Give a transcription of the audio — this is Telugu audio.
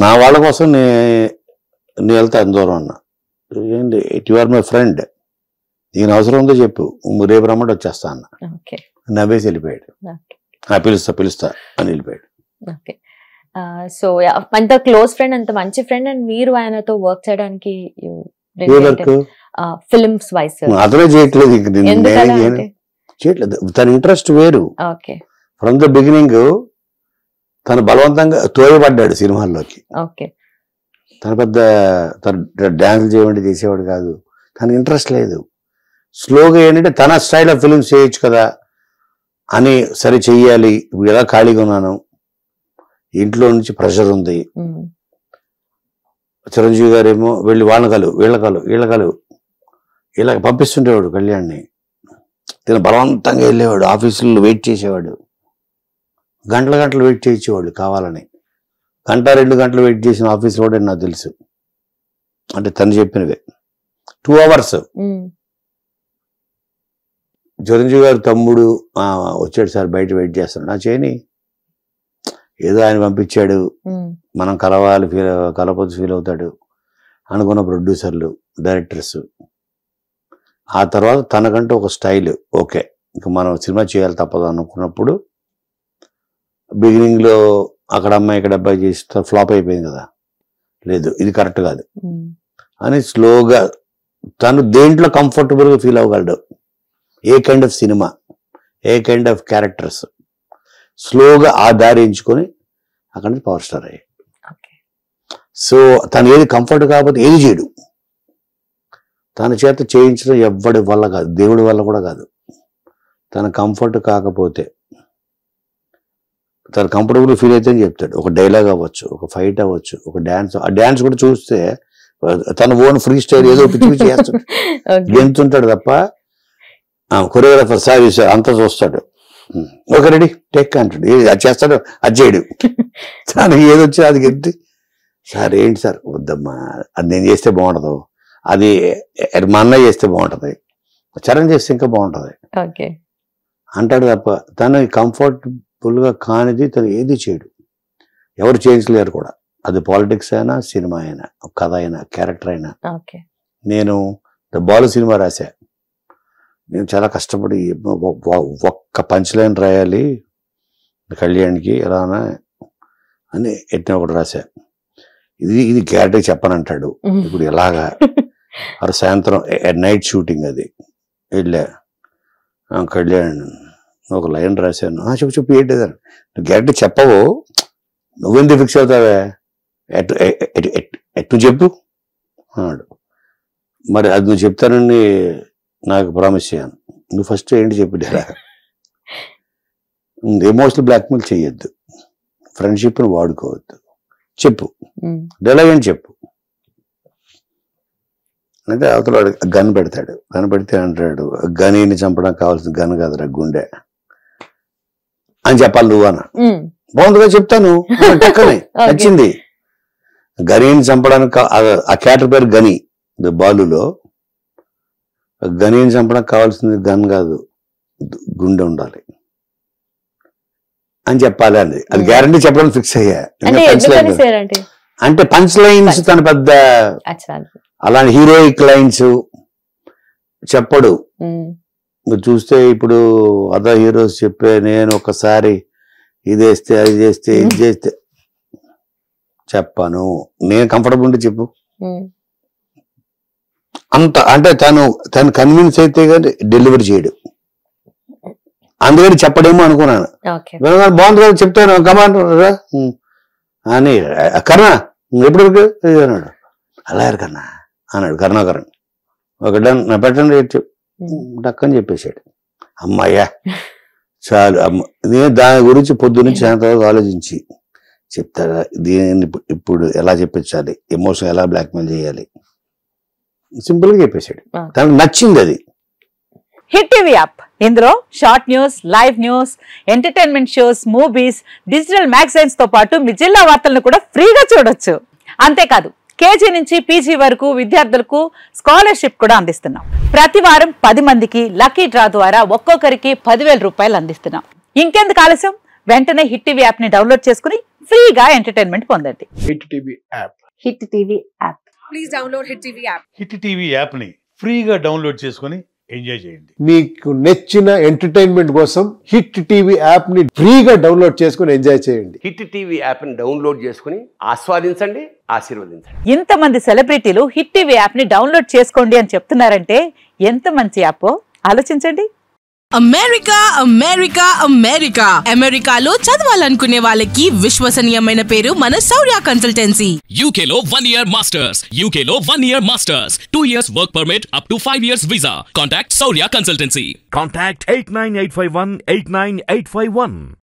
నా వాళ్ళ కోసం నేను వెళ్తాను దూరం అన్న. ఏంటి యు ఆర్ మై ఫ్రెండ్, దీని అవసరం ఉందో చెప్పు, రేపు రమ్మంటే వచ్చేస్తా అన్న. నవ్వేసి వెళ్ళిపోయాడు. పిలుస్తా అని వెళ్ళిపోయాడు. సో అంత క్లోజ్ ఫ్రెండ్, అంత మంచి ఫ్రెండ్, అండ్ మీరు ఆయనతో వర్క్ చేయడానికి ఫిల్మ్స్ వైస్ అతనే చేయట్లేదు, చేయట్లేదు. తన ఇంట్రెస్ట్ వేరు. ఫ్రమ్ ద బిగినింగ్ తను బలవంతంగా తోయబడ్డాడు సినిమాల్లోకి. తన డాన్స్ చేయమంటే చేసేవాడు కాదు, తన ఇంట్రెస్ట్ లేదు. స్లోగా ఏంటంటే తన స్టైల్ ఆఫ్ ఫిల్మ్స్ చేయొచ్చు కదా అని, సరే చెయ్యాలి, ఎలా ఖాళీగా ఉన్నాను, ఇంట్లో నుంచి ప్రెషర్ ఉంది. చిరంజీవి గారేమో వెళ్ళి వీళ్ళ ఇలా పంపిస్తుండేవాడు కళ్యాణ్ని. తన బలవంతంగా వెళ్ళేవాడు, ఆఫీసుల్లో వెయిట్ చేసేవాడు, గంటలు వెయిట్ చేయించేవాడు కావాలని. 1-2 గంటలు వెయిట్ చేసిన ఆఫీసులో కూడా నాకు తెలుసు. అంటే తను చెప్పినవే 2 hours. చిరంజీవి గారు తమ్ముడు వచ్చాడు సార్, బయట వెయిట్ చేస్తాడు, నా చేయని, ఏదో ఆయన పంపించాడు, మనం కలపోతే ఫీల్ అవుతాడు అనుకున్న ప్రొడ్యూసర్లు, డైరెక్టర్స్. ఆ తర్వాత తనకంటూ ఒక స్టైల్, ఓకే ఇంకా మనం సినిమా చేయాలి తప్పదు అనుకున్నప్పుడు, బిగినింగ్లో అక్కడ అమ్మాయి ఇక్కడ అబ్బాయి చేసి ఫ్లాప్ అయిపోయింది కదా, లేదు ఇది కరెక్ట్ కాదు అని స్లోగా తను దేంట్లో కంఫర్టబుల్గా ఫీల్ అవ్వగలడు, ఏ కైండ్ ఆఫ్ సినిమా, ఏ కైండ్ ఆఫ్ క్యారెక్టర్స్, స్లోగా ఆ దారి ఎంచుకొని అక్కడి నుంచి పవర్ స్టార్ అయ్యాడు. సో తను ఏది కంఫర్ట్ కాకపోతే ఏది చేయడు. తన చేత చేయించడం ఎవ్వడి వల్ల కాదు, దేవుడి వల్ల కూడా కాదు. తన కంఫర్ట్ కాకపోతే, తను కంఫర్టబుల్ ఫీల్ అయితే అని చెప్తాడు. ఒక డైలాగ్ అవ్వచ్చు, ఒక ఫైట్ అవ్వచ్చు, ఒక డ్యాన్స్. ఆ డ్యాన్స్ కూడా చూస్తే తన ఓన్ ఫ్రీ స్టైల్ ఏదో పిచ్చి చేస్తాడు, గెంతుంటాడు తప్ప కొరియోగ్రాఫర్ సార్ అంతా చూస్తాడు. ఓకే రెడీ టేక్ అంటాడు, అది చేస్తాడు, అది చేయడు. తనకి ఏదొచ్చి అది గెంతి, సార్ ఏంటి సార్ వద్దమ్మా, అది నేను చేస్తే బాగుండదు, అది మా అన్నయ్య చేస్తే బాగుంటది, చరణ్ చేస్తే ఇంకా బాగుంటది అంటాడు తప్ప తను కంఫర్టబుల్గా కానిది తను ఏది చేయడు. ఎవరు చేయించలేరు కూడా, అది పాలిటిక్స్ అయినా, సినిమా అయినా, కథ అయినా, క్యారెక్టర్ అయినా. నేను బాలు సినిమా రాశా, నేను చాలా కష్టపడి ఒక్క పంచ్ లైన్ రాయాలి కళ్యాణ్కి ఎలానా అని ఎట్టిన ఒకటి రాశా. ఇది గ్యారెంటీ చెప్పనంటాడు. ఇప్పుడు ఎలాగా అది సాయంత్రం నైట్ షూటింగ్, అది వెళ్ళా కళ్యాణ్ ఒక లైన్ రాశాను, చెప్పు ఏంటి నువ్వు గ్యారెంటీ చెప్పవు, నువ్వెందుకు ఫిక్స్ అవుతావే, ఎట్టు చెప్పు అన్నాడు. మరి అది నువ్వు చెప్తానని నాకు ప్రామిస్ చేయను, నువ్వు ఫస్ట్ ఏంటి చెప్పిరా. ఎమోషనల్ బ్లాక్మెయిల్ చేయొద్దు, ఫ్రెండ్షిప్ని వాడుకోవద్దు, చెప్పు డైలాగ్ అని చెప్పు అంటే అవతల గన్ పెడతాడు. గన్ పెడితే అంటాడు, గనిని చంపడానికి కావాల్సిన గన్ కాదురా గుండె అని చెప్పాలి నువ్వు అన్న. బాగుందిగా చెప్తాను, నచ్చింది. గనిని చంపడానికి ఆ క్యారెక్టర్ పేరు గని, బాలులో గనిని చంపడానికి కావాల్సింది గన్ కాదు, గుండె ఉండాలి అని చెప్పాలి అండి. అది గ్యారంటీ చెప్పడానికి ఫిక్స్ అయ్యా. అంటే పంచ్ లైన్స్ తన పెద్ద అలాంటి హీరోయిక్ లైన్స్ చెప్పడు. మీరు చూస్తే ఇప్పుడు అదర్ హీరోస్ చెప్పే, నేను ఒకసారి ఇది వేస్తే అది చేస్తే ఇది చేస్తే చెప్పాను, నేను కంఫర్టబుల్ ఉంటే చెప్పు అంత. అంటే తను కన్విన్స్ అయితే కానీ డెలివరీ చేయడు, అందుకని చెప్పడేమో అనుకున్నాను. బాగుంది కదా చెప్తాను కమాండ్ అని. కర్ణ ఎప్పుడు అన్నాడు, అలా కర్ణ అన్నాడు కరుణాకరణ్. ఒక నా పెట్టండి డక్కని చెప్పేశాడు. అమ్మాయ్యా చాలు నేను దాని గురించి పొద్దున్నుంచి సాయంత్రం ఆలోచించి చెప్తాడా, దీన్ని ఇప్పుడు ఎలా చెప్పించాలి, ఎమోషన్ ఎలా బ్లాక్మెయిల్ చేయాలి, సింపుల్ గా చెప్పేశాడు. తనకు నచ్చింది అది. హిట్ టీవీ యాప్, ఇందులో short news, live news, entertainment shows, movies, digital magazines తో పాటు మీ జిల్లా వార్తలను కూడా ఫ్రీగా చూడొచ్చు. అంతేకాదు కేజీ నుంచి పీజీ వరకు విద్యార్థులకు స్కాలర్షిప్ కూడా అందిస్తున్నాం. ప్రతి వారం 10 మందికి లక్కీ డ్రా ద్వారా ఒక్కొక్కరికి 10,000 రూపాయలు అందిస్తున్నాం. ఇంకెందుకు ఆలస్యం, వెంటనే హిట్ టీవీ యాప్ ని డౌన్లోడ్ చేసుకుని ఫ్రీగా ఎంటర్టైన్మెంట్ పొందండి. Hit TV app. Hit TV app. Please download Hit TV app. Hit TV యాప్ని ఫ్రీగా డౌన్లోడ్ చేసుకొని ఎంజాయ్ చేయండి. మీకు నచ్చిన ఎంటర్టైన్మెంట్ కోసం హిట్ టీవీ యాప్ ని ఫ్రీగా డౌన్లోడ్ చేసుకుని ఎంజాయ్ చేయండి. హిట్ టీవీ యాప్ని డౌన్లోడ్ చేసుకుని ఆస్వాదించండి, ఆశీర్వదించండి. ఇంతమంది సెలబ్రిటీలు హిట్ టీవీ యాప్ ని డౌన్లోడ్ చేసుకోండి అని చెప్తున్నారంటే ఎంత మంచి యాప్ ఆలోచించండి. అమెరికా అమెరికా అమెరికా అమెరికాలో చదవాలనుకునే వాళ్ళకి విశ్వసనీయమైన పేరు మన శౌర్య కన్సల్టెన్సీ. UK లో 1 year masters, UK లో 1 year masters, 2 years work permit up to 5 years visa. Contact Saurya Consultancy. Contact 89851 89851.